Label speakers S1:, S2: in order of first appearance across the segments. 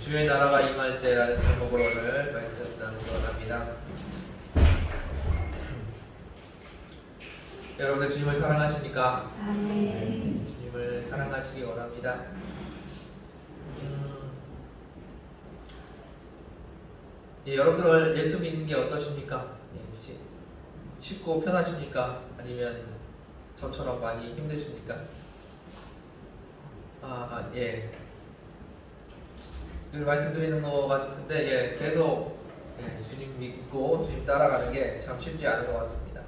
S1: 주의 나라가 임할 때라는 제목으로 오늘 말씀 나누기 원합니다. 여러분들 주님을 사랑하십니까?
S2: 아멘.
S1: 주님을 사랑하시기 원합니다. 여러분들 예수 믿는 게 어떠십니까? 쉽고 편하십니까? 아니면 저처럼 많이 힘드십니까? 늘 말씀드리는 것 같은데 계속 주님 믿고 주님 따라가는 게 참 쉽지 않은 것 같습니다.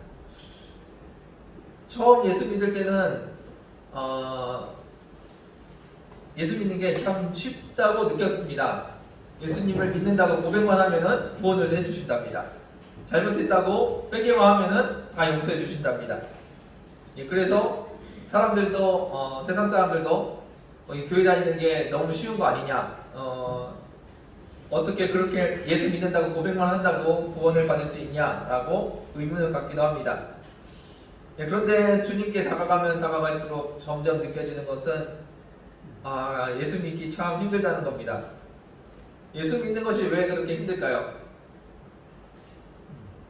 S1: 처음 예수 믿을 때는 예수 믿는 게 참 쉽다고 느꼈습니다. 예수님을 믿는다고 고백만 하면은 구원을 해주신답니다. 잘못했다고 회개만 하면은 다 용서해 주신답니다. 그래서 사람들도 세상 사람들도 교회 다니는 게 너무 쉬운 거 아니냐, 어떻게 그렇게 예수 믿는다고 고백만 한다고 구원을 받을 수 있냐라고 의문을 갖기도 합니다. 그런데 주님께 다가가면 다가갈수록 점점 느껴지는 것은 예수 믿기 참 힘들다는 겁니다. 예수 믿는 것이 왜 그렇게 힘들까요?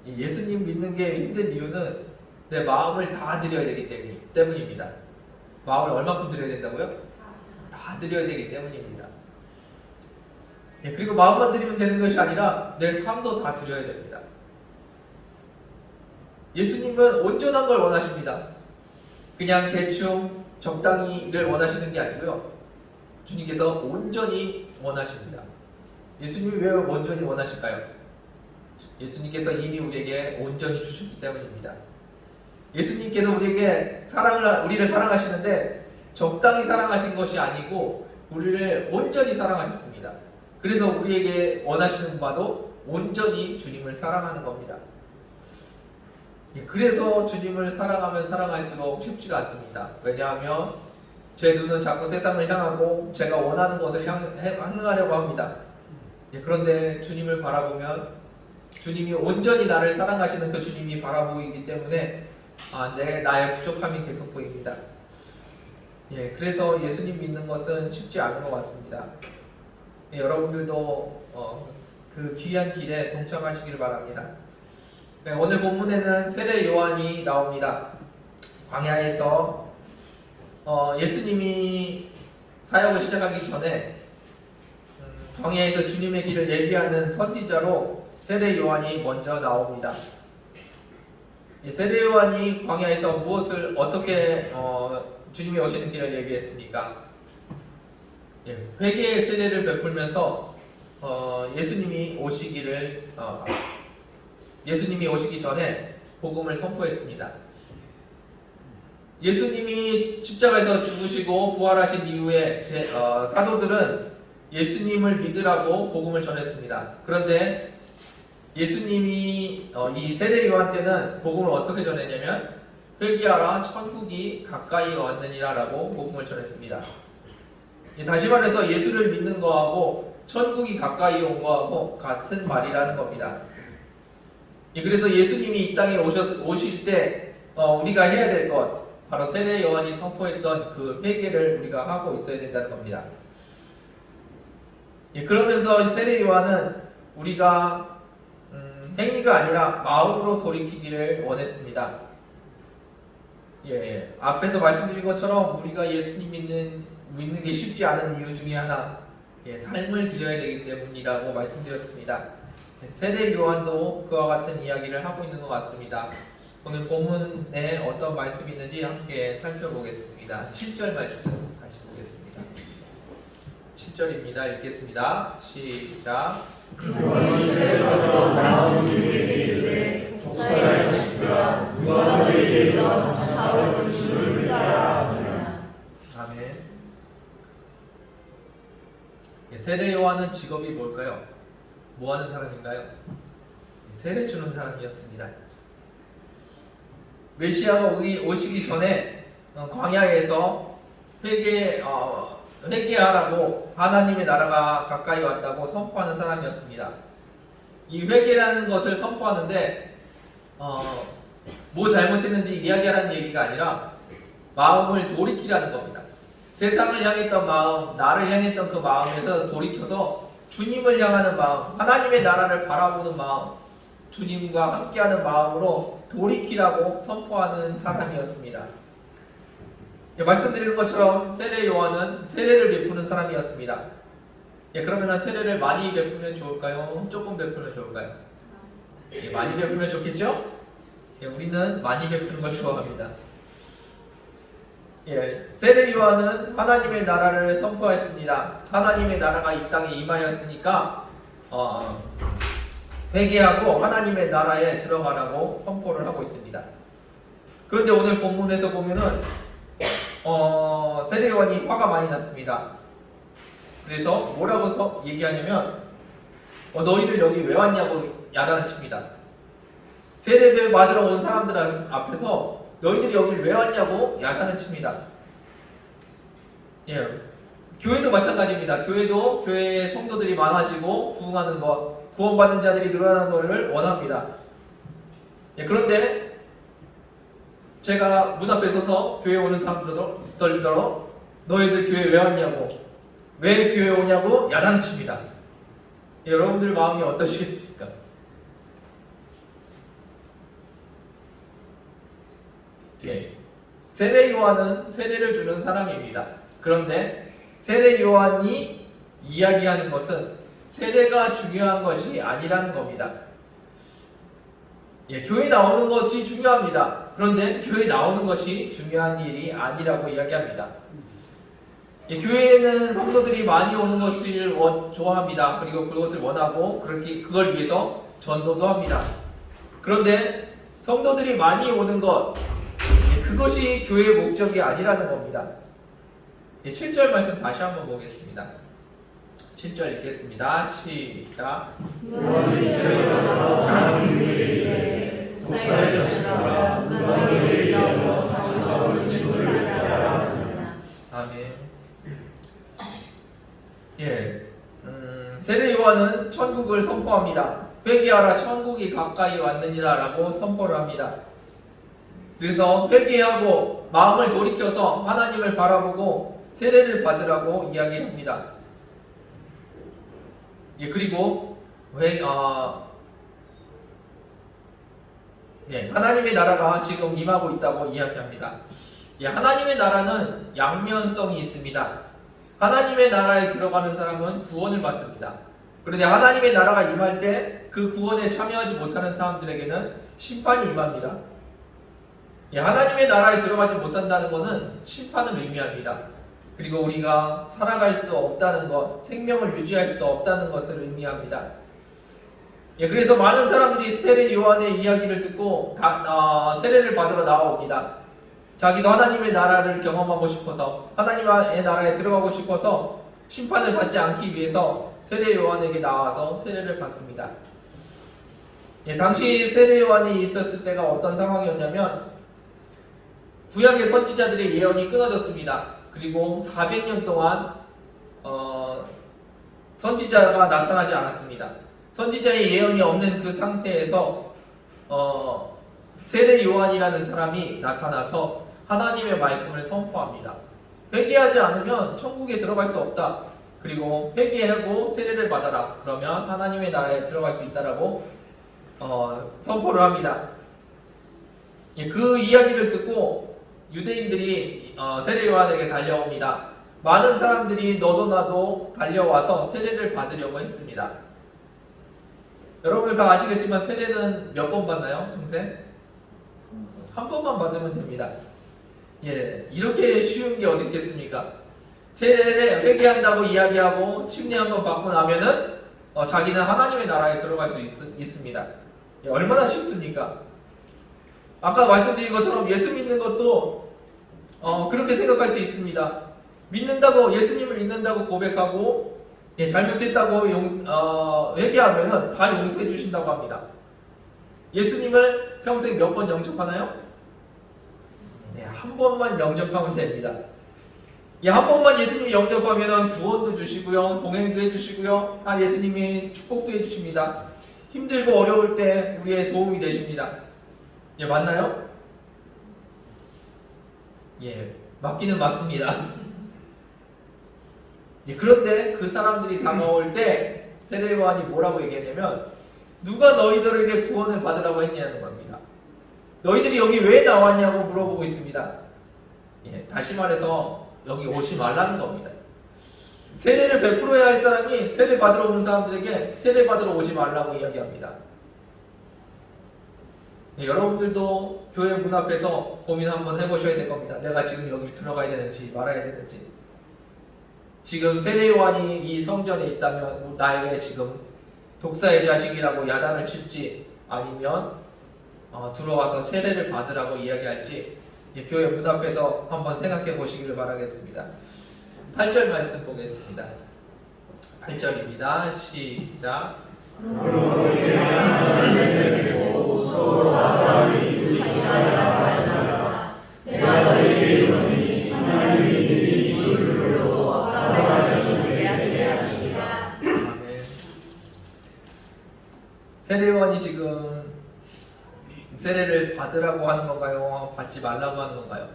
S1: 예수님 믿는 게 힘든 이유는 내 마음을 다 드려야 되기 때문입니다. 마음을 얼마큼 드려야 된다고요? 다 드려야 되기 때문입니다. 그리고 마음만 드리면 되는 것이 아니라 내 삶도 다 드려야 됩니다. 예수님은 온전한 걸 원하십니다. 그냥 대충 적당히를 원하시는 게 아니고요. 주님께서 온전히 원하십니다. 예수님이 왜 온전히 원하실까요? 예수님께서 이미 우리에게 온전히 주셨기 때문입니다. 예수님께서 우리를 사랑하시는데 적당히 사랑하신 것이 아니고 우리를 온전히 사랑하셨습니다. 그래서 우리에게 원하시는 바도 온전히 주님을 사랑하는 겁니다. 그래서 주님을 사랑하면 사랑할수록 쉽지가 않습니다. 왜냐하면 제 눈은 자꾸 세상을 향하고 제가 원하는 것을 향하려고 합니다. 그런데 주님을 바라보면 주님이 온전히 나를 사랑하시는 그 주님이 바라보이기 때문에 나의 부족함이 계속 보입니다. 그래서 예수님 믿는 것은 쉽지 않은 것 같습니다. 여러분들도 그 귀한 길에 동참하시길 바랍니다. 오늘 본문에는 세례 요한이 나옵니다. 광야에서 예수님이 사역을 시작하기 전에 광야에서 주님의 길을 예비하는 선지자로 세례 요한이 먼저 나옵니다. 세례 요한이 광야에서 어떻게 주님이 오시는 길을 예비했습니까? 회개의 세례를 베풀면서 예수님이 오시기 전에 복음을 선포했습니다. 예수님이 십자가에서 죽으시고 부활하신 이후에 사도들은 예수님을 믿으라고 복음을 전했습니다. 그런데 예수님이 이 세례 요한 때는 복음을 어떻게 전했냐면 회개하라 천국이 가까이 왔느니라 라고 복음을 전했습니다. 다시 말해서 예수를 믿는 거하고 천국이 가까이 온 거하고 같은 말이라는 겁니다. 그래서 예수님이 이 땅에 오실 때 우리가 해야 될 것, 바로 세례 요한이 선포했던 그 회개를 우리가 하고 있어야 된다는 겁니다. 그러면서 세례 요한은 우리가 행위가 아니라 마음으로 돌이키기를 원했습니다. 앞에서 말씀드린 것처럼 우리가 예수님 믿는 게 쉽지 않은 이유 중에 하나, 삶을 드려야 되기 때문이라고 말씀드렸습니다. 세례 요한도 그와 같은 이야기를 하고 있는 것 같습니다. 오늘 본문에 어떤 말씀이 있는지 함께 살펴보겠습니다. 7절 말씀 다시 보겠습니다. 7절입니다. 읽겠습니다. 시작. 아멘. 세례 요한은 직업이 뭘까요? 뭐 하는 사람인가요? 세례 주는 사람이었습니다. 메시아가 오시기 전에 광야에서 회개하라고 하나님의 나라가 가까이 왔다고 선포하는 사람이었습니다. 이 회개라는 것을 선포하는데 뭐 잘못했는지 이야기하라는 얘기가 아니라 마음을 돌이키라는 겁니다. 세상을 향했던 마음, 나를 향했던 그 마음에서 돌이켜서 주님을 향하는 마음, 하나님의 나라를 바라보는 마음, 주님과 함께하는 마음으로 돌이키라고 선포하는 사람이었습니다. 말씀드린 것처럼 세례 요한은 세례를 베푸는 사람이었습니다. 그러면 세례를 많이 베풀면 좋을까요? 조금 베풀면 좋을까요? 많이 베풀면 좋겠죠? 우리는 많이 베푸는 걸 좋아합니다. 세례 요한은 하나님의 나라를 선포했습니다. 하나님의 나라가 이 땅에 임하였으니까 회개하고 하나님의 나라에 들어가라고 선포를 하고 있습니다. 그런데 오늘 본문에서 보면은 세례 요한이 화가 많이 났습니다. 그래서 뭐라고 얘기하냐면 너희들 여기 왜 왔냐고 야단을 칩니다. 세례를 맞으러 온 사람들 앞에서 너희들이 여기 왜 왔냐고 야단을 칩니다. 교회도 마찬가지입니다. 교회도 교회에 성도들이 많아지고 부흥하는 것, 구원받는 자들이 늘어나는 것을 원합니다. 그런데 제가 문 앞에 서서 교회 오는 사람들더러 너희들 교회 왜 왔냐고, 왜 교회 오냐고 야단을 칩니다. 여러분들 마음이 어떠시겠습니까? 세례 요한은 세례를 주는 사람입니다. 그런데 세례 요한이 이야기하는 것은 세례가 중요한 것이 아니라는 겁니다. 교회 나오는 것이 중요합니다. 그런데 교회 나오는 것이 중요한 일이 아니라고 이야기합니다. 교회에는 성도들이 많이 오는 것을 좋아합니다. 그리고 그것을 원하고 그걸 위해서 전도도 합니다. 그런데 성도들이 많이 오는 것, 그것이 교회의 목적이 아니라는 겁니다. 7절 말씀 다시 한번 보겠습니다. 7절 읽겠습니다. 시작. 아멘. 세례 요한은 천국을 선포합니다. 회개하라, 천국이 가까이 왔느니라 라고 선포를 합니다. 그래서 회개하고 마음을 돌이켜서 하나님을 바라보고 세례를 받으라고 이야기합니다. 그리고 하나님의 나라가 지금 임하고 있다고 이야기합니다. 하나님의 나라는 양면성이 있습니다. 하나님의 나라에 들어가는 사람은 구원을 받습니다. 그런데 하나님의 나라가 임할 때 그 구원에 참여하지 못하는 사람들에게는 심판이 임합니다. 하나님의 나라에 들어가지 못한다는 것은 심판을 의미합니다. 그리고 우리가 살아갈 수 없다는 것, 생명을 유지할 수 없다는 것을 의미합니다. 그래서 많은 사람들이 세례 요한의 이야기를 듣고 세례를 받으러 나옵니다. 자기도 하나님의 나라를 경험하고 싶어서, 하나님의 나라에 들어가고 싶어서 심판을 받지 않기 위해서 세례 요한에게 나와서 세례를 받습니다. 당시 세례 요한이 있었을 때가 어떤 상황이었냐면 구약의 선지자들의 예언이 끊어졌습니다. 그리고 400년 동안 선지자가 나타나지 않았습니다. 선지자의 예언이 없는 그 상태에서 세례 요한이라는 사람이 나타나서 하나님의 말씀을 선포합니다. 회개하지 않으면 천국에 들어갈 수 없다. 그리고 회개하고 세례를 받아라. 그러면 하나님의 나라에 들어갈 수 있다라고 선포를 합니다. 그 이야기를 듣고 유대인들이 세례 요한에게 달려옵니다. 많은 사람들이 너도 나도 달려와서 세례를 받으려고 했습니다. 여러분들 다 아시겠지만 세례는 몇 번 받나요? 평생? 한 번만 받으면 됩니다. 이렇게 쉬운 게 어디 있겠습니까? 세례를 회개한다고 이야기하고 심리 한번 받고 나면은 자기는 하나님의 나라에 들어갈 수 있습니다. 얼마나 쉽습니까? 아까 말씀드린 것처럼 예수 믿는 것도 그렇게 생각할 수 있습니다. 예수님을 믿는다고 고백하고 잘못했다고 회개하면은 다 용서해 주신다고 합니다. 예수님을 평생 몇 번 영접하나요? 한 번만 영접하면 됩니다. 한 번만 예수님 영접하면 구원도 주시고요, 동행도 해주시고요, 예수님이 축복도 해주십니다. 힘들고 어려울 때 우리의 도움이 되십니다. 맞나요? 맞기는 맞습니다. 그런데 그 사람들이 다가올 때 세례 요한이 뭐라고 얘기했냐면 누가 너희들에게 구원을 받으라고 했냐는 겁니다. 너희들이 여기 왜 나왔냐고 물어보고 있습니다. 예, 다시 말해서 여기 오지 말라는 겁니다. 세례를 베풀어야 할 사람이 세례 받으러 오는 사람들에게 세례 받으러 오지 말라고 이야기합니다. 예, 여러분들도 교회 문 앞에서 고민 한번 해보셔야 될 겁니다. 내가 지금 여기 들어가야 되는지 말아야 되는지. 지금 세례 요한이 이 성전에 있다면 나에게 지금 독사의 자식이라고 야단을 칠지 아니면 들어와서 세례를 받으라고 이야기할지 교회 문 앞에서 한번 생각해 보시기를 바라겠습니다. 8절 말씀 보겠습니다. 8절입니다. 시작.
S2: 서로 아브라함이 내가 너에게 이르노니 하나님이 이들로 아브라함의 자손에게 하시리라.
S1: 아멘. 세례 요한이 지금 세례를 받으라고 하는 건가요? 받지 말라고 하는 건가요?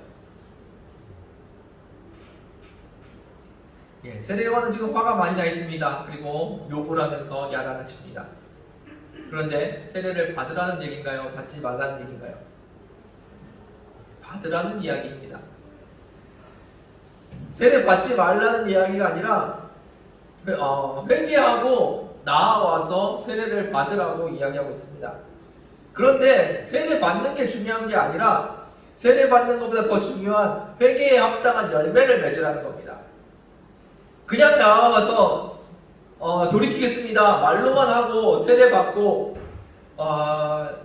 S1: 예, 세례 요한은 지금 화가 많이 나 있습니다. 그리고 욕을 하면서 야단을 칩니다. 그런데 세례를 받으라는 얘기인가요? 받지 말라는 얘기인가요? 받으라는 이야기입니다. 세례 받지 말라는 이야기가 아니라 회개하고 나아와서 세례를 받으라고 이야기하고 있습니다. 그런데 세례 받는 게 중요한 게 아니라 세례 받는 것보다 더 중요한 회개에 합당한 열매를 맺으라는 겁니다. 그냥 나와서 돌이키겠습니다 말로만 하고 세례 받고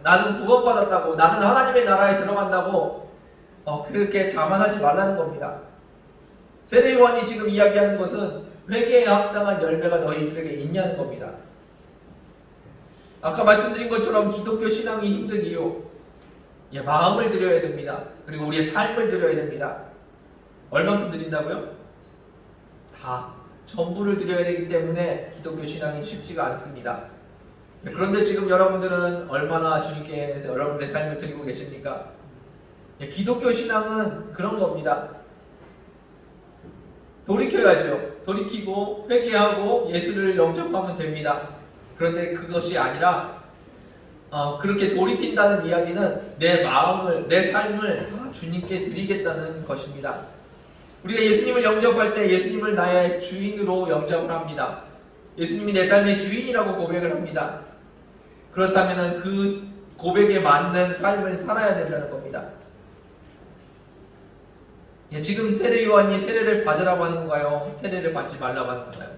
S1: 나는 구원받았다고 나는 하나님의 나라에 들어간다고 그렇게 자만하지 말라는 겁니다. 세례 요한이 지금 이야기하는 것은 회개에 합당한 열매가 너희들에게 있냐는 겁니다. 아까 말씀드린 것처럼 기독교 신앙이 힘든 이유, 마음을 드려야 됩니다. 그리고 우리의 삶을 드려야 됩니다. 얼만큼 드린다고요? 다 전부를 드려야 되기 때문에 기독교 신앙이 쉽지가 않습니다. 그런데 지금 여러분들은 얼마나 주님께 여러분의 삶을 드리고 계십니까? 기독교 신앙은 그런 겁니다. 돌이켜야죠. 돌이키고 회개하고 예수를 영접하면 됩니다. 그런데 그것이 아니라 그렇게 돌이킨다는 이야기는 내 마음을, 내 삶을 다 주님께 드리겠다는 것입니다. 우리가 예수님을 영접할 때 예수님을 나의 주인으로 영접을 합니다. 예수님이 내 삶의 주인이라고 고백을 합니다. 그렇다면 그 고백에 맞는 삶을 살아야 된다는 겁니다. 지금 세례 요한이 세례를 받으라고 하는 건가요? 세례를 받지 말라고 하는 건가요?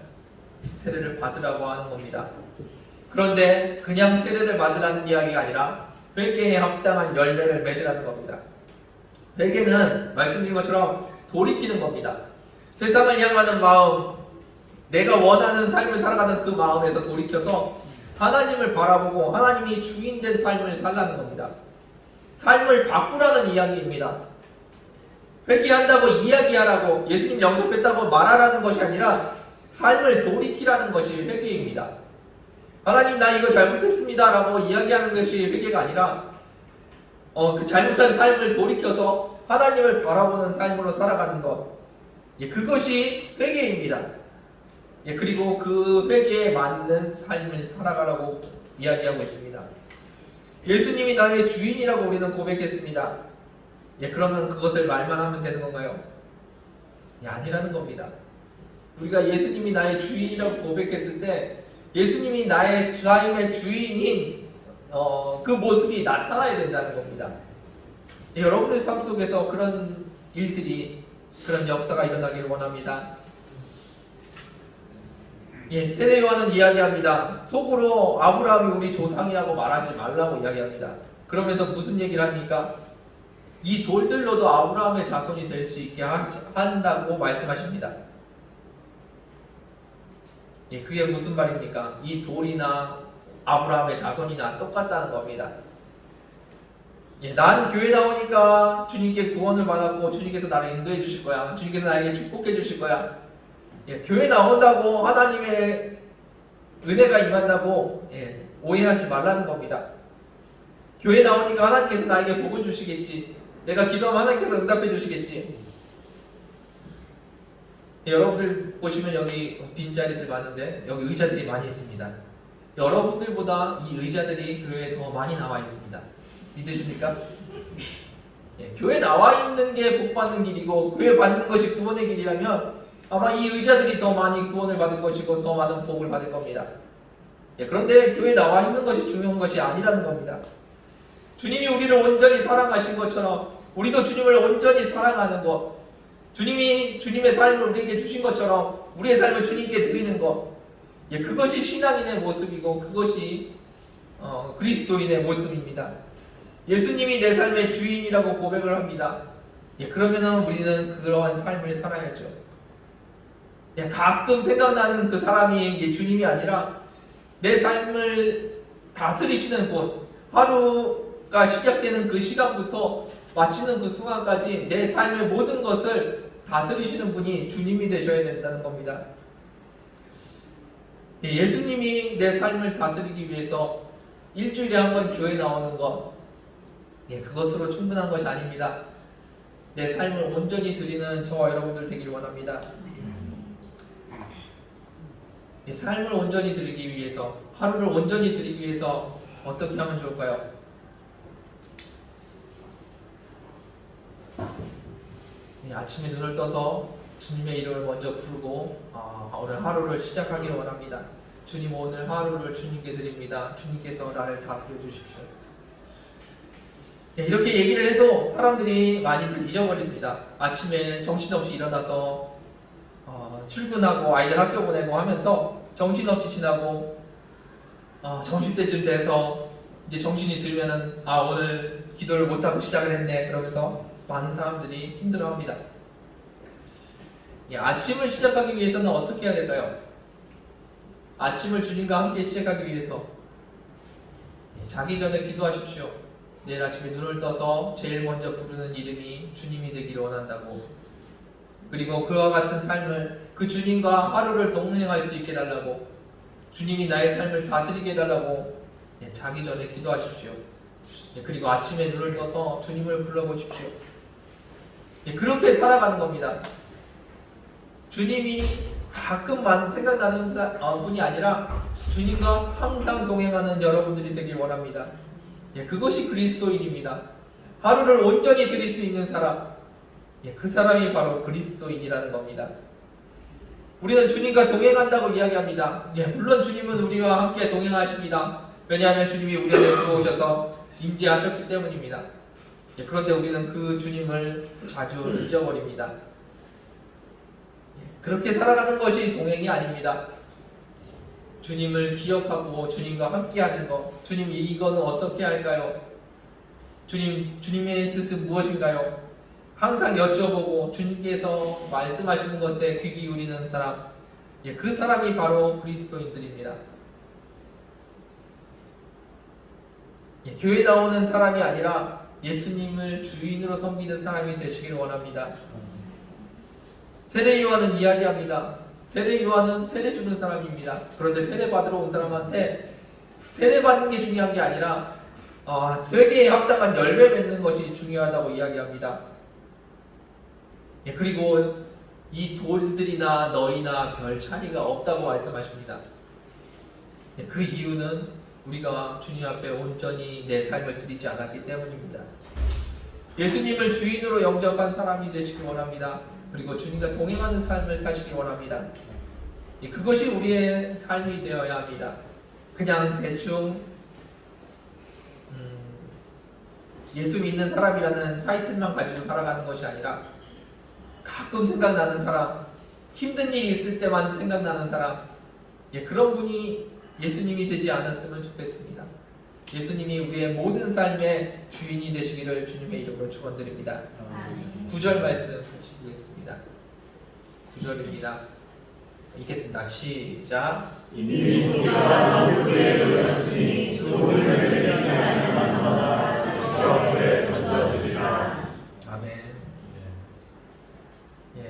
S1: 세례를 받으라고 하는 겁니다. 그런데 그냥 세례를 받으라는 이야기가 아니라 회개에 합당한 열매를 맺으라는 겁니다. 회개는 말씀드린 것처럼 돌이키는 겁니다. 세상을 향하는 마음, 내가 원하는 삶을 살아가는 그 마음에서 돌이켜서 하나님을 바라보고 하나님이 주인된 삶을 살라는 겁니다. 삶을 바꾸라는 이야기입니다. 회개한다고 이야기하라고 예수님 영접했다고 말하라는 것이 아니라 삶을 돌이키라는 것이 회개입니다. 하나님 나 이거 잘못했습니다 라고 이야기하는 것이 회개가 아니라 그 잘못한 삶을 돌이켜서 하나님을 바라보는 삶으로 살아가는 것, 그것이 회개입니다. 그리고 그 회개에 맞는 삶을 살아가라고 이야기하고 있습니다. 예수님이 나의 주인이라고 우리는 고백했습니다. 그러면 그것을 말만 하면 되는 건가요? 아니라는 겁니다. 우리가 예수님이 나의 주인이라고 고백했을 때 예수님이 나의 삶의 주인인 그 모습이 나타나야 된다는 겁니다. 여러분의 삶 속에서 그런 일들이, 그런 역사가 일어나기를 원합니다. 세례 요한은 이야기합니다. 속으로 아브라함이 우리 조상이라고 말하지 말라고 이야기합니다. 그러면서 무슨 얘기를 합니까? 이 돌들로도 아브라함의 자손이 될 수 있게 한다고 말씀하십니다. 그게 무슨 말입니까? 이 돌이나 아브라함의 자손이나 똑같다는 겁니다. 난 교회 나오니까 주님께 구원을 받았고 주님께서 나를 인도해 주실 거야. 주님께서 나에게 축복해 주실 거야. 교회 나온다고 하나님의 은혜가 임한다고 오해하지 말라는 겁니다. 교회 나오니까 하나님께서 나에게 복을 주시겠지. 내가 기도하면 하나님께서 응답해 주시겠지. 여러분들 보시면 여기 빈자리들 많은데 여기 의자들이 많이 있습니다. 여러분들보다 이 의자들이 교회에 더 많이 나와 있습니다. 믿으십니까? 예, 교회 나와 있는 게 복 받는 길이고 교회 받는 것이 구원의 길이라면 아마 이 의자들이 더 많이 구원을 받을 것이고 더 많은 복을 받을 겁니다. 예, 그런데 교회 나와 있는 것이 중요한 것이 아니라는 겁니다. 주님이 우리를 온전히 사랑하신 것처럼 우리도 주님을 온전히 사랑하는 것, 주님이 주님의 삶을 우리에게 주신 것처럼 우리의 삶을 주님께 드리는 것, 예, 그것이 신앙인의 모습이고 그것이 그리스도인의 모습입니다. 예수님이 내 삶의 주인이라고 고백을 합니다. 예, 그러면은 우리는 그러한 삶을 살아야죠. 예, 가끔 생각나는 그 사람이 주님이 아니라 내 삶을 다스리시는 분, 하루가 시작되는 그 시간부터 마치는 그 순간까지 내 삶의 모든 것을 다스리시는 분이 주님이 되셔야 된다는 겁니다. 예수님이 내 삶을 다스리기 위해서 일주일에 한 번 교회 나오는 것, 그것으로 충분한 것이 아닙니다. 내 삶을 온전히 드리는 저와 여러분들 되기를 원합니다. 삶을 온전히 드리기 위해서, 하루를 온전히 드리기 위해서 어떻게 하면 좋을까요? 아침에 눈을 떠서 주님의 이름을 먼저 부르고 오늘 하루를 시작하기를 원합니다. 주님, 오늘 하루를 주님께 드립니다. 주님께서 나를 다스려 주십시오. 이렇게 얘기를 해도 사람들이 많이들 잊어버립니다. 아침에 정신없이 일어나서 출근하고 아이들 학교 보내고 하면서 정신없이 지나고 점심때쯤 돼서 이제 정신이 들면은 오늘 기도를 못하고 시작을 했네 그러면서 많은 사람들이 힘들어합니다. 아침을 시작하기 위해서는 어떻게 해야 될까요? 아침을 주님과 함께 시작하기 위해서 자기 전에 기도하십시오. 내일 아침에 눈을 떠서 제일 먼저 부르는 이름이 주님이 되기를 원한다고, 그리고 그와 같은 삶을 그 주님과 하루를 동행할 수 있게 해달라고, 주님이 나의 삶을 다스리게 해달라고 자기 전에 기도하십시오. 그리고 아침에 눈을 떠서 주님을 불러보십시오. 그렇게 살아가는 겁니다. 주님이 가끔만 생각나는 분이 아니라 주님과 항상 동행하는 여러분들이 되길 원합니다. 그것이 그리스도인입니다. 하루를 온전히 드릴 수 있는 사람, 그 사람이 바로 그리스도인이라는 겁니다. 우리는 주님과 동행한다고 이야기합니다. 물론 주님은 우리와 함께 동행하십니다. 왜냐하면 주님이 우리 안에 들어오셔서 임재하셨기 때문입니다. 그런데 우리는 그 주님을 자주 잊어버립니다. 그렇게 살아가는 것이 동행이 아닙니다. 주님을 기억하고 주님과 함께하는 것, 주님 이거는 어떻게 할까요? 주님의 뜻은 무엇인가요? 항상 여쭤보고 주님께서 말씀하시는 것에 귀 기울이는 사람, 그 사람이 바로 그리스도인들입니다. 교회 나오는 사람이 아니라 예수님을 주인으로 섬기는 사람이 되시길 원합니다. 세례 요한은 이야기합니다. 세례 요한은 세례 주는 사람입니다. 그런데 세례 받으러 온 사람한테 세례 받는 게 중요한 게 아니라 세계에 합당한 열매 맺는 것이 중요하다고 이야기합니다. 그리고 이 돌들이나 너희나 별 차이가 없다고 말씀하십니다. 그 이유는 우리가 주님 앞에 온전히 내 삶을 드리지 않았기 때문입니다. 예수님을 주인으로 영접한 사람이 되시기 원합니다. 그리고 주님과 동행하는 삶을 사시기 원합니다. 그것이 우리의 삶이 되어야 합니다. 그냥 대충 예수 믿는 사람이라는 타이틀만 가지고 살아가는 것이 아니라 가끔 생각나는 사람, 힘든 일이 있을 때만 생각나는 사람, 그런 분이 예수님이 되지 않았으면 좋겠습니다. 예수님이 우리의 모든 삶의 주인이 되시기를 주님의 이름으로 축원드립니다. 9절 말씀 같이 보겠습니다. 9절입니다. 읽겠습니다. 시작.
S2: 이미 우리가 누구에 던졌으니 조금을 내리지 않는 마다 직접 그에 던져주리라.
S1: 아멘.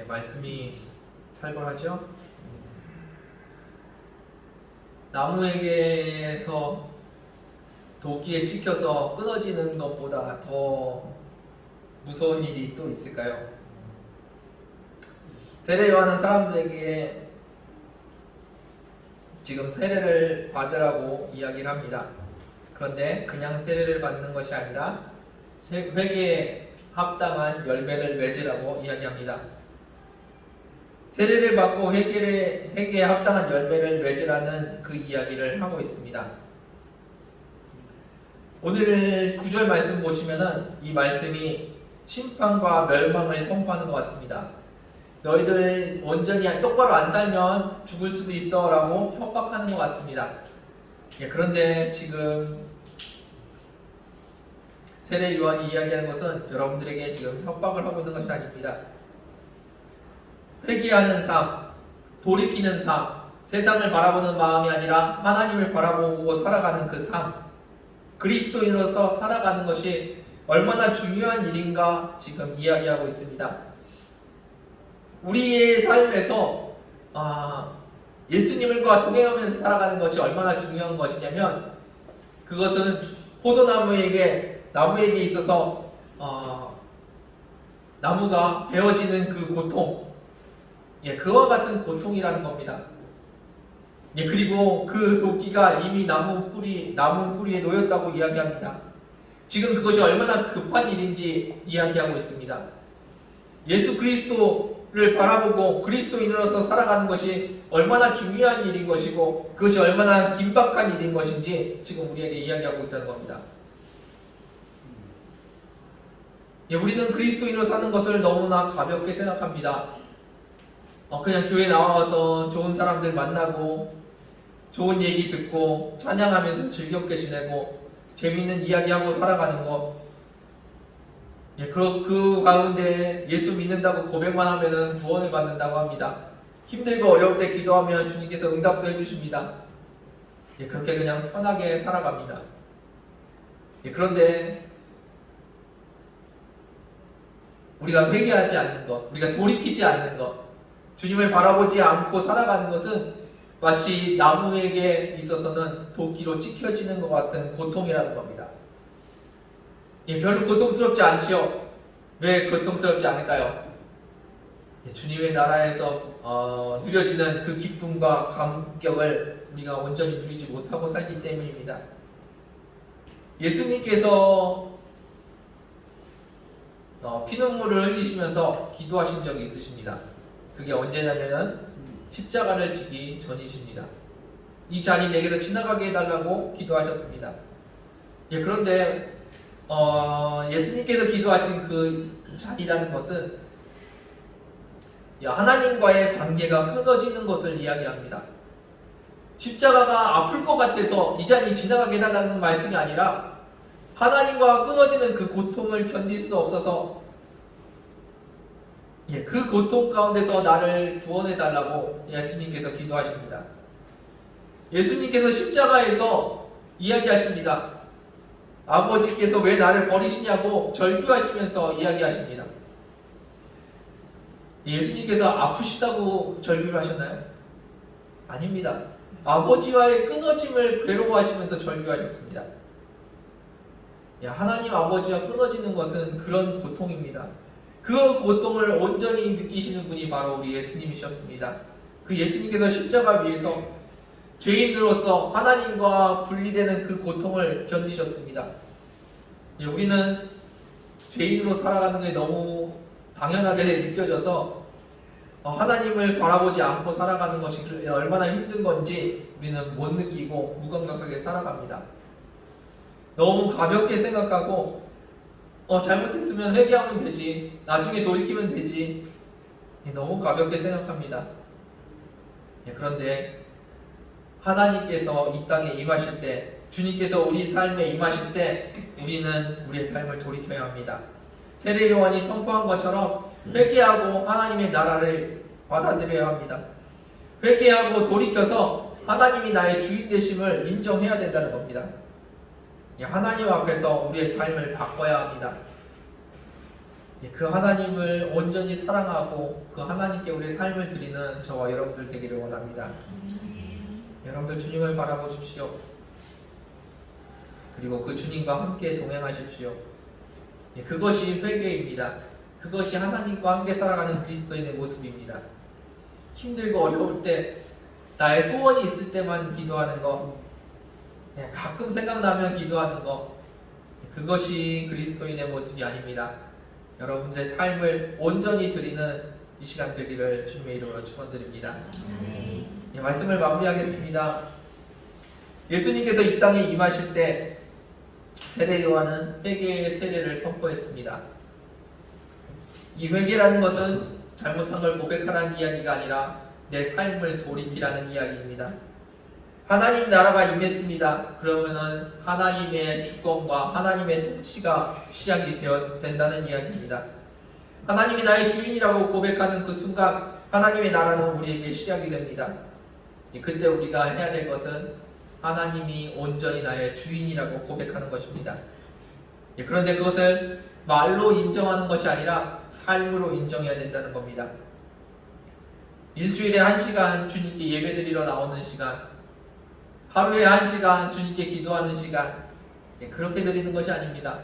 S1: 말씀이 살벌하죠? 나무에게서 도끼에 찍혀서 끊어지는 것보다 더 무서운 일이 또 있을까요? 세례 요한은 사람들에게 지금 세례를 받으라고 이야기를 합니다. 그런데 그냥 세례를 받는 것이 아니라 회개에 합당한 열매를 맺으라고 이야기합니다. 세례를 받고 회개에 합당한 열매를 맺으라는 그 이야기를 하고 있습니다. 오늘 9절 말씀 보시면은 이 말씀이 심판과 멸망을 선포하는 것 같습니다. 너희들 온전히 똑바로 안 살면 죽을 수도 있어 라고 협박하는 것 같습니다. 그런데 지금 세례 요한이 이야기하는 것은 여러분들에게 지금 협박을 하고 있는 것이 아닙니다. 회개하는 삶, 돌이키는 삶, 세상을 바라보는 마음이 아니라 하나님을 바라보고 살아가는 그 삶, 그리스도인으로서 살아가는 것이 얼마나 중요한 일인가 지금 이야기하고 있습니다. 우리의 삶에서 예수님과 동행하면서 살아가는 것이 얼마나 중요한 것이냐면 그것은 나무에게 있어서 나무가 베어지는 그 고통, 그와 같은 고통이라는 겁니다. 그리고 그 도끼가 이미 나무 뿌리에 놓였다고 이야기합니다. 지금 그것이 얼마나 급한 일인지 이야기하고 있습니다. 예수 그리스도를 바라보고 그리스도인으로서 살아가는 것이 얼마나 중요한 일인 것이고 그것이 얼마나 긴박한 일인 것인지 지금 우리에게 이야기하고 있다는 겁니다. 우리는 그리스도인으로 사는 것을 너무나 가볍게 생각합니다. 그냥 교회 나와서 좋은 사람들 만나고 좋은 얘기 듣고 찬양하면서 즐겁게 지내고 재밌는 이야기하고 살아가는 것, 그 가운데 예수 믿는다고 고백만 하면 구원을 받는다고 합니다. 힘들고 어려울 때 기도하면 주님께서 응답도 해주십니다. 그렇게 그냥 편하게 살아갑니다. 그런데 우리가 회개하지 않는 것, 우리가 돌이키지 않는 것, 주님을 바라보지 않고 살아가는 것은 마치 나무에게 있어서는 도끼로 찍혀지는 것 같은 고통이라는 겁니다. 별로 고통스럽지 않지요? 왜 고통스럽지 않을까요? 주님의 나라에서 누려지는 그 기쁨과 감격을 우리가 온전히 누리지 못하고 살기 때문입니다. 예수님께서 피눈물을 흘리시면서 기도하신 적이 있으십니다. 그게 언제냐면은 십자가를 지기 전이십니다. 이 잔이 내게서 지나가게 해달라고 기도하셨습니다. 그런데 예수님께서 기도하신 그 잔이라는 것은 하나님과의 관계가 끊어지는 것을 이야기합니다. 십자가가 아플 것 같아서 이 잔이 지나가게 해달라는 말씀이 아니라 하나님과 끊어지는 그 고통을 견딜 수 없어서 그 고통 가운데서 나를 구원해달라고 예수님께서 기도하십니다. 예수님께서 십자가에서 이야기하십니다. 아버지께서 왜 나를 버리시냐고 절규하시면서 이야기하십니다. 예수님께서 아프시다고 절규를 하셨나요? 아닙니다. 아버지와의 끊어짐을 괴로워하시면서 절규하셨습니다. 하나님 아버지와 끊어지는 것은 그런 고통입니다. 그 고통을 온전히 느끼시는 분이 바로 우리 예수님이셨습니다. 그 예수님께서 십자가 위에서 죄인으로서 하나님과 분리되는 그 고통을 견디셨습니다. 우리는 죄인으로 살아가는 게 너무 당연하게 느껴져서 하나님을 바라보지 않고 살아가는 것이 얼마나 힘든 건지 우리는 못 느끼고 무감각하게 살아갑니다. 너무 가볍게 생각하고 잘못했으면 회개하면 되지, 나중에 돌이키면 되지, 너무 가볍게 생각합니다. 그런데 하나님께서 이 땅에 임하실 때, 주님께서 우리 삶에 임하실 때 우리는 우리의 삶을 돌이켜야 합니다. 세례 요한이 선포한 것처럼 회개하고 하나님의 나라를 받아들여야 합니다. 회개하고 돌이켜서 하나님이 나의 주인 되심을 인정해야 된다는 겁니다. 하나님 앞에서 우리의 삶을 바꿔야 합니다. 그 하나님을 온전히 사랑하고 그 하나님께 우리의 삶을 드리는 저와 여러분들 되기를 원합니다. 여러분들 주님을 바라보십시오. 그리고 그 주님과 함께 동행하십시오. 그것이 회개입니다. 그것이 하나님과 함께 살아가는 그리스도인의 모습입니다. 힘들고 어려울 때 나의 소원이 있을 때만 기도하는 거, 그냥 가끔 생각나면 기도하는 거, 그것이 그리스도인의 모습이 아닙니다. 여러분들의 삶을 온전히 드리는 이 시간 되기를 주님의 이름으로 축원드립니다. 말씀을 마무리하겠습니다. 예수님께서 이 땅에 임하실 때 세례 요한은 회개의 세례를 선포했습니다. 이 회개라는 것은 잘못한 걸 고백하라는 이야기가 아니라 내 삶을 돌이키라는 이야기입니다. 하나님 나라가 임했습니다. 그러면은 하나님의 주권과 하나님의 통치가 시작이 된다는 이야기입니다. 하나님이 나의 주인이라고 고백하는 그 순간 하나님의 나라는 우리에게 시작이 됩니다. 그때 우리가 해야 될 것은 하나님이 온전히 나의 주인이라고 고백하는 것입니다. 그런데 그것을 말로 인정하는 것이 아니라 삶으로 인정해야 된다는 겁니다. 일주일에 1시간 주님께 예배드리러 나오는 시간, 하루에 1시간 주님께 기도하는 시간, 그렇게 드리는 것이 아닙니다.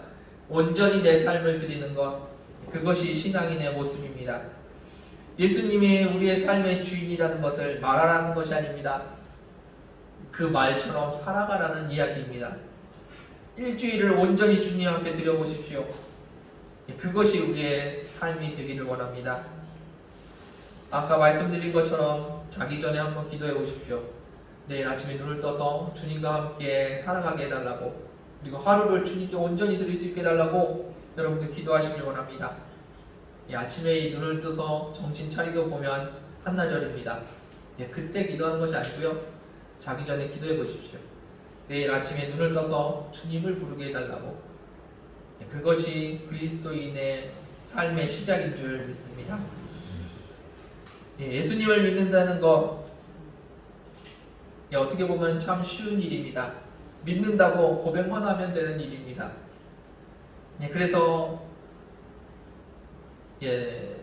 S1: 온전히 내 삶을 드리는 것, 그것이 신앙인의 모습입니다. 예수님이 우리의 삶의 주인이라는 것을 말하라는 것이 아닙니다. 그 말처럼 살아가라는 이야기입니다. 일주일을 온전히 주님 앞에 드려보십시오. 그것이 우리의 삶이 되기를 원합니다. 아까 말씀드린 것처럼 자기 전에 한번 기도해 보십시오. 내일 아침에 눈을 떠서 주님과 함께 살아가게 해달라고, 그리고 하루를 주님께 온전히 드릴 수 있게 해달라고 여러분들 기도하시길 원합니다. 아침에 눈을 떠서 정신 차리고 보면 한나절입니다. 그때 기도하는 것이 아니고요, 자기 전에 기도해 보십시오. 내일 아침에 눈을 떠서 주님을 부르게 해달라고. 그것이 그리스도인의 삶의 시작인 줄 믿습니다. 예수님을 믿는다는 것, 어떻게 보면 참 쉬운 일입니다. 믿는다고 고백만 하면 되는 일입니다. 그래서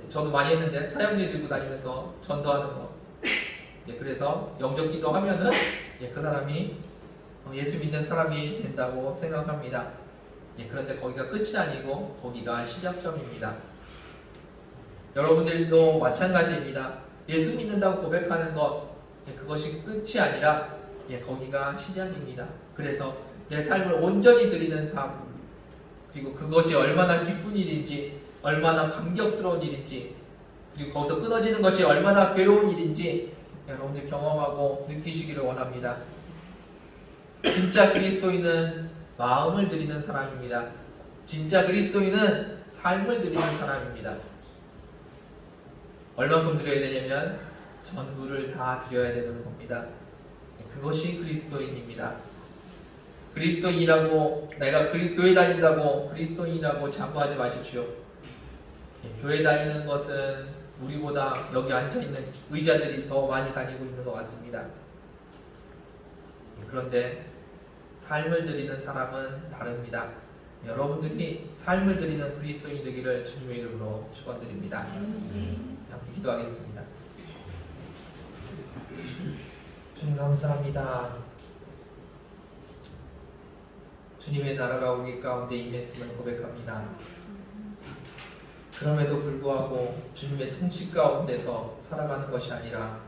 S1: 저도 많이 했는데 사형리 들고 다니면서 전도하는 거, 그래서 영접 기도하면은 그 사람이 예수 믿는 사람이 된다고 생각합니다. 그런데 거기가 끝이 아니고 거기가 시작점입니다. 여러분들도 마찬가지입니다. 예수 믿는다고 고백하는 것, 그것이 끝이 아니라 거기가 시작입니다. 그래서 내 삶을 온전히 드리는 삶, 그리고 그것이 얼마나 기쁜 일인지, 얼마나 감격스러운 일인지, 그리고 거기서 끊어지는 것이 얼마나 괴로운 일인지 여러분들 경험하고 느끼시기를 원합니다. 진짜 그리스도인은 마음을 드리는 사람입니다. 진짜 그리스도인은 삶을 드리는 사람입니다. 얼마큼 드려야 되냐면 전부를 다 드려야 되는 겁니다. 그것이 그리스도인입니다. 그리스도인이라고, 내가 교회 다닌다고 그리스도인이라고 자부하지 마십시오. 교회 다니는 것은 우리보다 여기 앉아있는 의자들이 더 많이 다니고 있는 것 같습니다. 그런데 삶을 드리는 사람은 다릅니다. 여러분들이 삶을 드리는 그리스도인이 되기를 주님의 이름으로 축원드립니다. 함께 기도하겠습니다. 주님 감사합니다. 주님의 나라가 우리 가운데 임했음을 고백합니다. 그럼에도 불구하고 주님의 통치 가운데서 살아가는 것이 아니라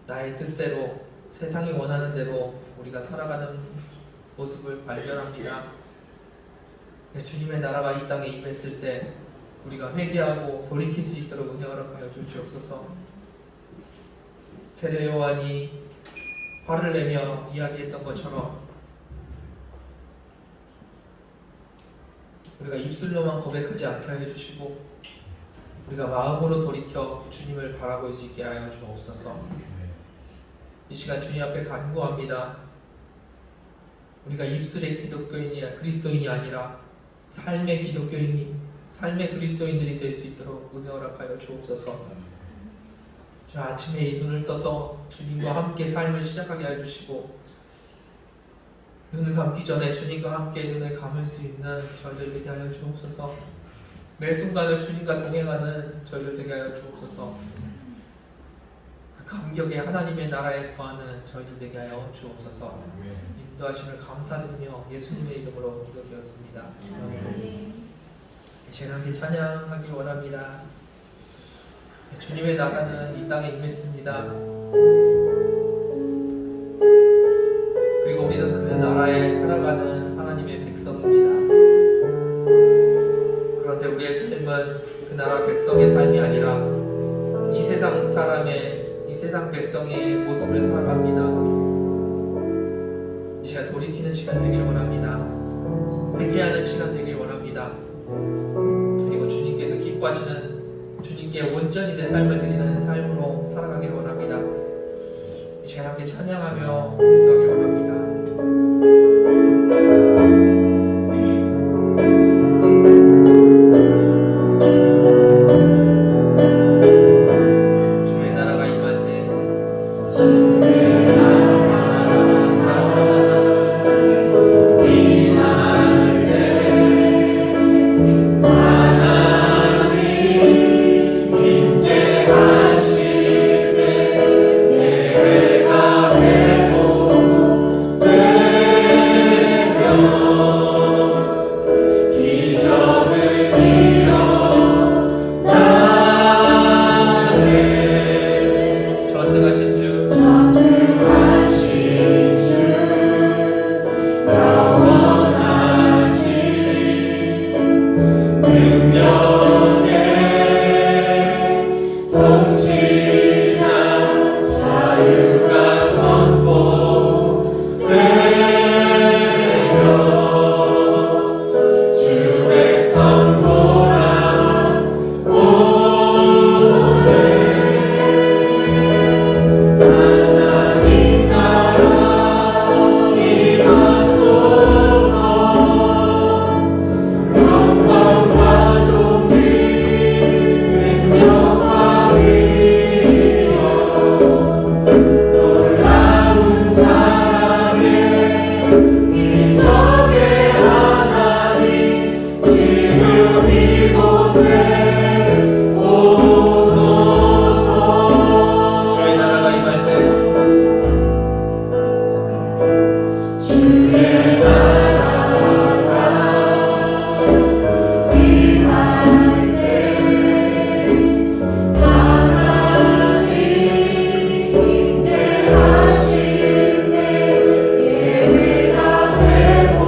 S1: 나의 뜻대로, 세상이 원하는 대로 우리가 살아가는 모습을 발견합니다. 주님의 나라가 이 땅에 임했을 때 우리가 회개하고 돌이킬 수 있도록 은혜 허락하여 주시옵소서. 세례 요한이 화를 내며 이야기했던 것처럼 우리가 입술로만 고백하지 않게 하여 주시고 우리가 마음으로 돌이켜 주님을 바라볼 수 있게 하여 주옵소서. 이 시간 주님 앞에 간구합니다. 우리가 입술의 기독교인이, 그리스도인이 아니라 삶의 기독교인이, 삶의 그리스도인들이 될 수 있도록 은혜 허락하여 주옵소서. 아침에 이 눈을 떠서 주님과 함께 삶을 시작하게 해주시고, 눈을 감기 전에 주님과 함께 눈을 감을 수 있는 저희들 되게 하여 주옵소서. 매 순간을 주님과 동행하는 저희들 되게 하여 주옵소서. 그 감격에 하나님의 나라에 거하는 저희들 되게 하여 주옵소서. 인도하심을 감사드리며 예수님의 이름으로 기도드렸습니다. 이 시간 함께 찬양하기 원합니다. 주님의 나라는 이 땅에 임했습니다. 그리고 우리는 그 나라에 살아가는 하나님의 백성입니다. 그런데 우리의 삶은 그 나라 백성의 삶이 아니라 이 세상 사람의, 이 세상 백성의 모습을 살아갑니다. 이 시간 돌이키는 시간 되길 원합니다. 회개하는 시간 되길 원합니다. 그리고 주님께서 기뻐하시는, 주님께 온전히 내 삶을 드리는 삶으로 살아가길 원합니다. 이 시간 함께 찬양하며 기도하길 원합니다. 주의 나라가 임할 때 주의 나라가 임할 때 하나님 임재하실 때 예배가 회복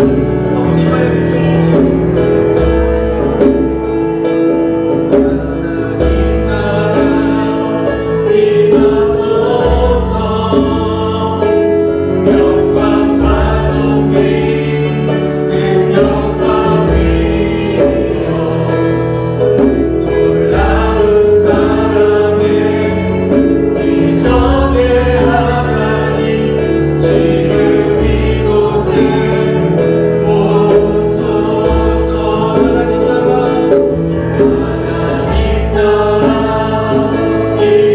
S1: 아버지 임하여 주시옵소서. 하나님 나라 임하소서. 영광과 존귀 능력과 위엄 놀라운 사랑의 기적의 하나님 지금 이곳에 오소서. 하나님 나라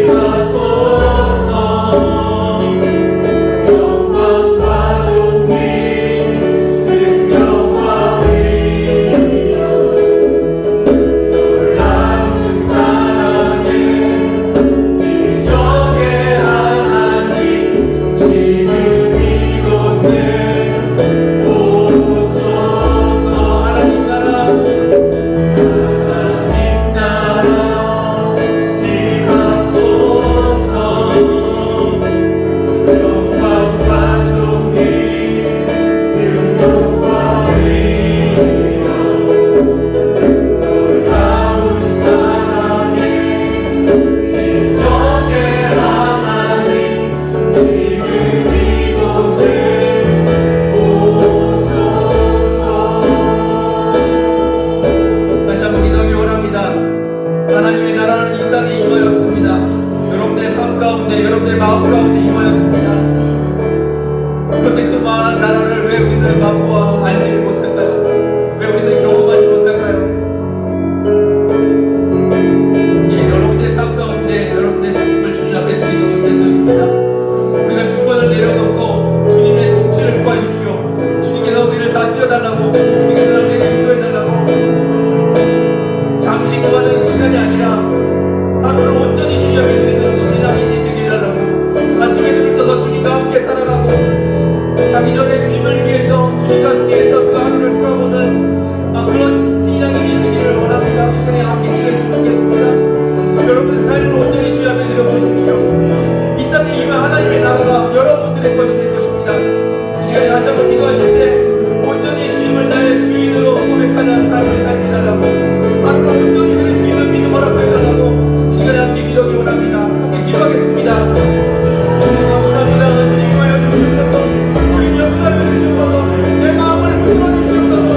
S1: 임하소서. 영광과 존귀 능력과 위엄 놀라운 사랑의 기적의 하나님 지금 이곳에 오소서. 하나님 나라 임하소서. 영광과 존귀 능력과 위엄 놀라운 사랑의 기적의 하나님 지금 이곳에 오소서. 다시 한번 기도하기 원합니다. 하나님의 나라는 이 땅에 임하였습니다. 여러분들의 삶 가운데, 여러분들의 마음 가운데 임하였습니다. 그런데 그 나라를 왜 우리는 맛보아 알지를 못할까요? 왜 우리는 경험하지 못할까요? 예, 여러분들의 삶 가운데 여러분들의 삶을 주님 앞에 드리지 못해서입니다. 우리가 주권을 내려놓고 주님의 통치를 구하십시오. 주님께서 우리를 다스려달라고, 주님께서 우리를 인도해달라고 잠시 구하는 시간이 아니라 하루를 온전히 주님 앞에 드리는 신앙인이 되게 해달라고, 아침에 눈을 떠서 주님과 함께 살아가고 자기 전에 주님을 위해서 주님과 함께했던 그 하루를 돌아보는 그런 신앙인이 되기를 원합니다. 이 시간에 함께 기도했으면 좋겠습니다. 여러분의 삶을 온전히 주님 앞에 드려보십시오. 이 땅에 임한 하나님의 나라가 여러분들의 것이 될 것입니다. 이 시간에 다시 한번 기도하실 때 온전히 주님을 나의 주인으로 고백하는 삶을 살게 해달라고, 하루를 온전히 드릴 수 있는 믿음 허락하여달라고 이 시간에 함께 기도하기 원합니다. 함께 기도하겠습니다. 주님 감사합니다. 주님 임하여 주시옵소서. 주님 역사하여 주시옵소서. 내 마음을 붙들어 주시옵소서.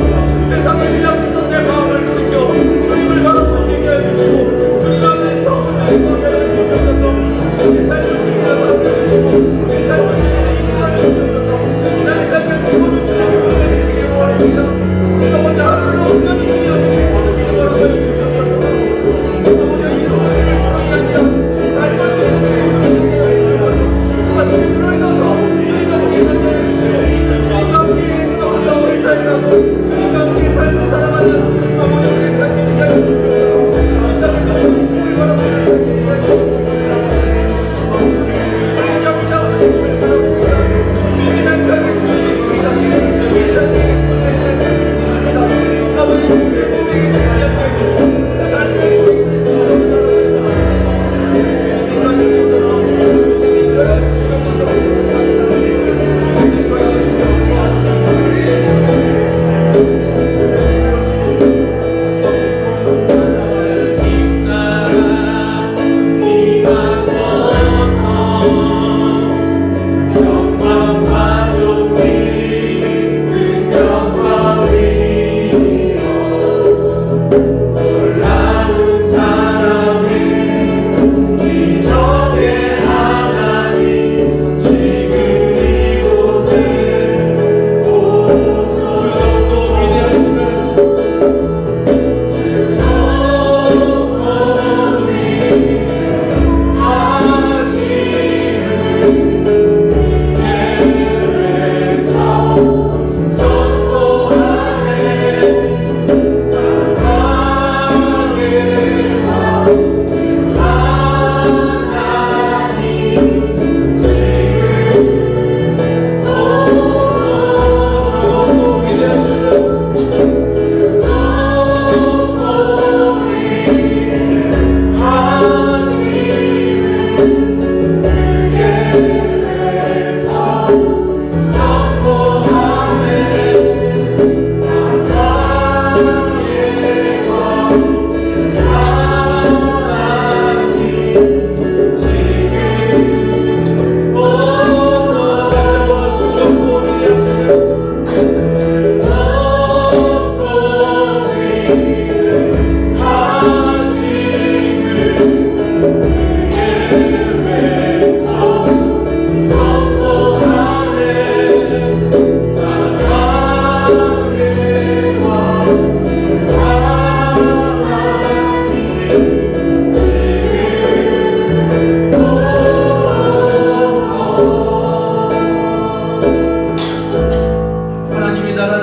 S1: 세상에 미약했던 내 마음을 돌이켜 주님을 바라볼 수 있게 하여 주시고, 주님 앞에서 온전히 거하게 하여 주시옵소서. 내 삶을 주님과 다스려 주시고, 내 삶을 주님에게 인도하여 주시옵소서. 나의 삶의 주권을 주님께 올려드리기 원합니다. 아버지 하루를 온전히 주님 앞에 있어도 믿음 허락하여 주시옵소서. 아버지 이루어지는 삶이 아니라 삶을 드리는 그리스도의 능력을 주옵소서. 아침에 눈을 떠서 주님과 함께 만나여 주시고, 주님과 함께 아버지 우리 삶이라고 주님과 함께 삶을 살아가는 아버지 우리의 삶이 되게 하여 주옵소서. 이 땅에서 모든 주님을 바라보는 삶이 되게 하여 주옵소서. 우리 시합니다. 주님이 나의 삶의 주인이십니다. 주님의 삶의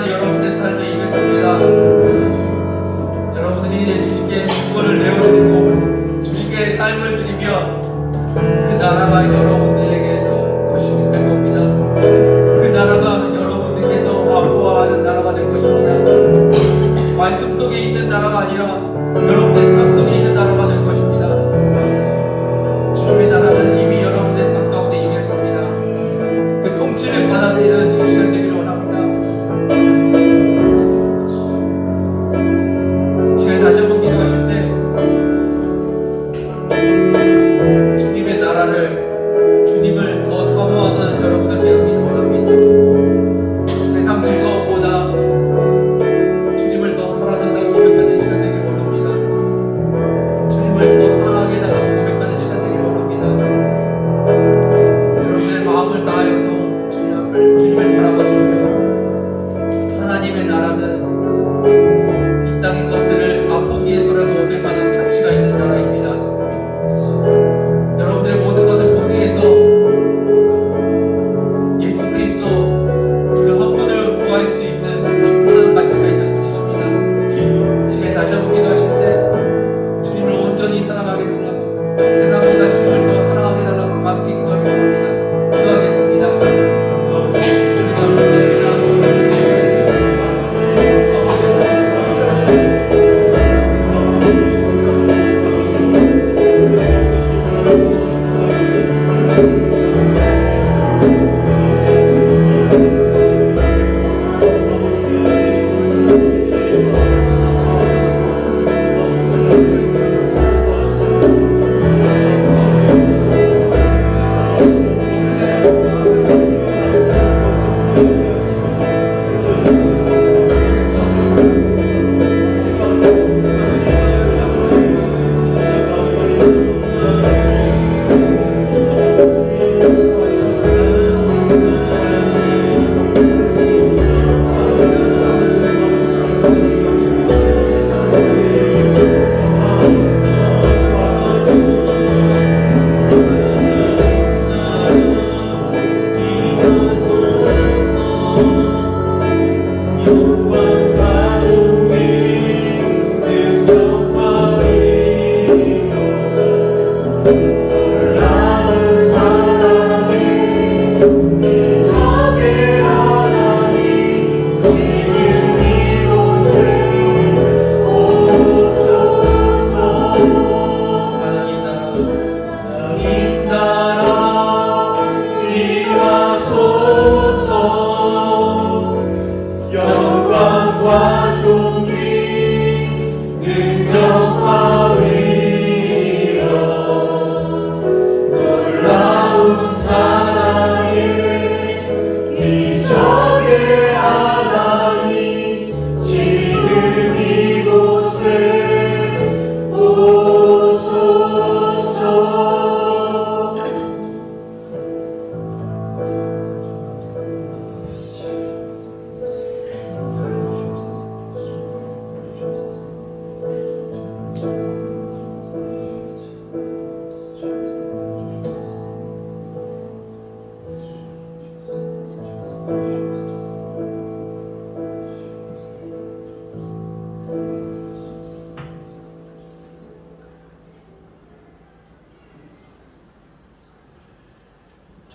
S1: 나라가 여러분의 삶에 임했습니다. 여러분들이 이제 주님께 구원을 내어드리고 주님께 삶을 드리면 그 나라가 여러분들에게 것이 될 겁니다. 그 나라가 여러분들께서 아부하는 나라가 될 것입니다. 말씀 속에 있는 나라가 아니라 여러분의 삶 속에 있는 나라가 될 것입니다. 주님의 나라는 이미 여러분의 삶 가운데 임했습니다. 그 통치를 받아들이는 이 시간 되기를 원합니다. 시간에 다시 한번 기도하실 때 주님의 나라를, 주님을 더 사모하는 여러분들 되기를 원합니다. 세상 즐거움보다 주님을 더 사랑한다고 고백하는 시간 되기를 원합니다. 주님을 더 사랑하게 해달라고 고백하는 시간 되기를 원합니다. 여러분의 마음을 다하여서 주님을 바라보십시오. 하나님의 나라는 이 땅의 것들을 다 포기해서라도 얻을 만한 가치가 있는 나라입니다. 여러분들의 모든 것을 포기해서 예수 그리스도 그 한 분을 구할 수 있는 충분한 가치가 있는 분이십니다. 이 시간에 다시 한번 기도하실 때 주님을 온전히 사랑하게 달라고, 세상보다 주님을 더 사랑하게 달라고 함께 기도하기 원합니다. 기도하겠습니다.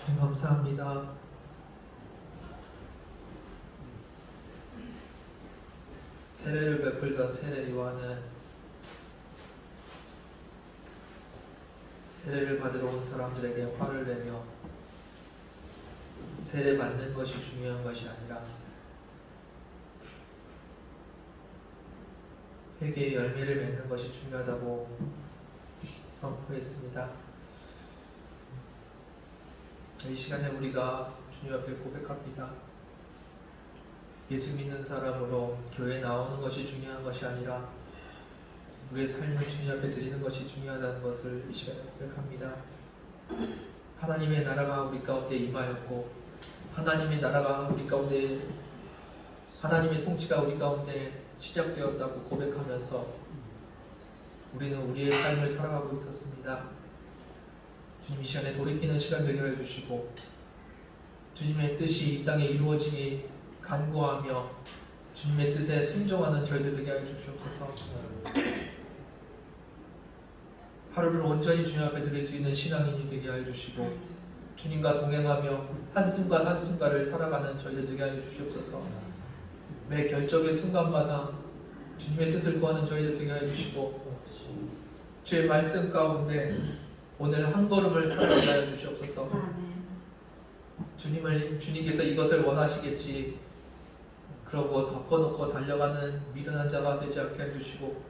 S1: 주님 감사합니다. 세례를 베풀던 세례 요한은 세례를 받으러 온 사람들에게 화를 내며 세례 받는 것이 중요한 것이 아니라 회개의 열매를 맺는 것이 중요하다고 선포했습니다. 이 시간에 우리가 주님 앞에 고백합니다. 예수 믿는 사람으로 교회에 나오는 것이 중요한 것이 아니라 우리의 삶을 주님 앞에 드리는 것이 중요하다는 것을 이 시간에 고백합니다. 하나님의 나라가 우리 가운데 임하였고 하나님의 나라가 우리 가운데, 하나님의 통치가 우리 가운데 시작되었다고 고백하면서 우리는 우리의 삶을 살아가고 있었습니다. 주님 이 시간에 돌이키는 시간 되게 해주시고 주님의 뜻이 이 땅에 이루어지니 간구하며 주님의 뜻에 순종하는 저희들 되게 하여 주시옵소서. 하루를 온전히 주님 앞에 드릴 수 있는 신앙인이 되게 하여 주시고 주님과 동행하며 한순간 한순간을 살아가는 저희들 되게 하여 주시옵소서. 매 결정의 순간마다 주님의 뜻을 구하는 저희들 되게 하여 주시고 주의 말씀 가운데 오늘 한 걸음을 살아가게 하여 주시옵소서. 주님께서 이것을 원하시겠지 그러고 덮어놓고 달려가는 미련한 자가 되지 않게 해주시고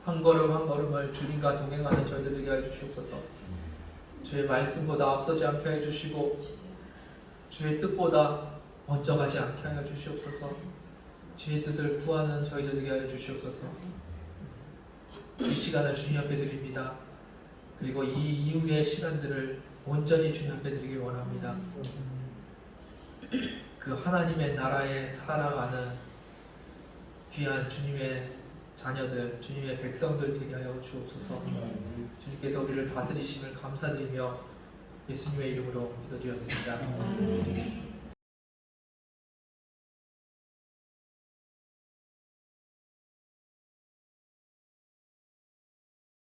S1: 한 걸음 한 걸음을 주님과 동행하는 저희들 되게 해주시옵소서. 주의 말씀보다 앞서지 않게 해주시고 주의 뜻보다 먼저 가지 않게 하여 주시옵소서. 주의 뜻을 구하는 저희들 되게 하여 주시옵소서. 이 시간을 주님 앞에 드립니다. 그리고 이 이후의 시간들을 온전히 주님 앞에 드리길 원합니다. 그 하나님의 나라에 살아가는 귀한 주님의 자녀들, 주님의 백성들 되게 하여 주옵소서. 주님께서 우리를 다스리심을 감사드리며 예수님의 이름으로 기도드렸습니다.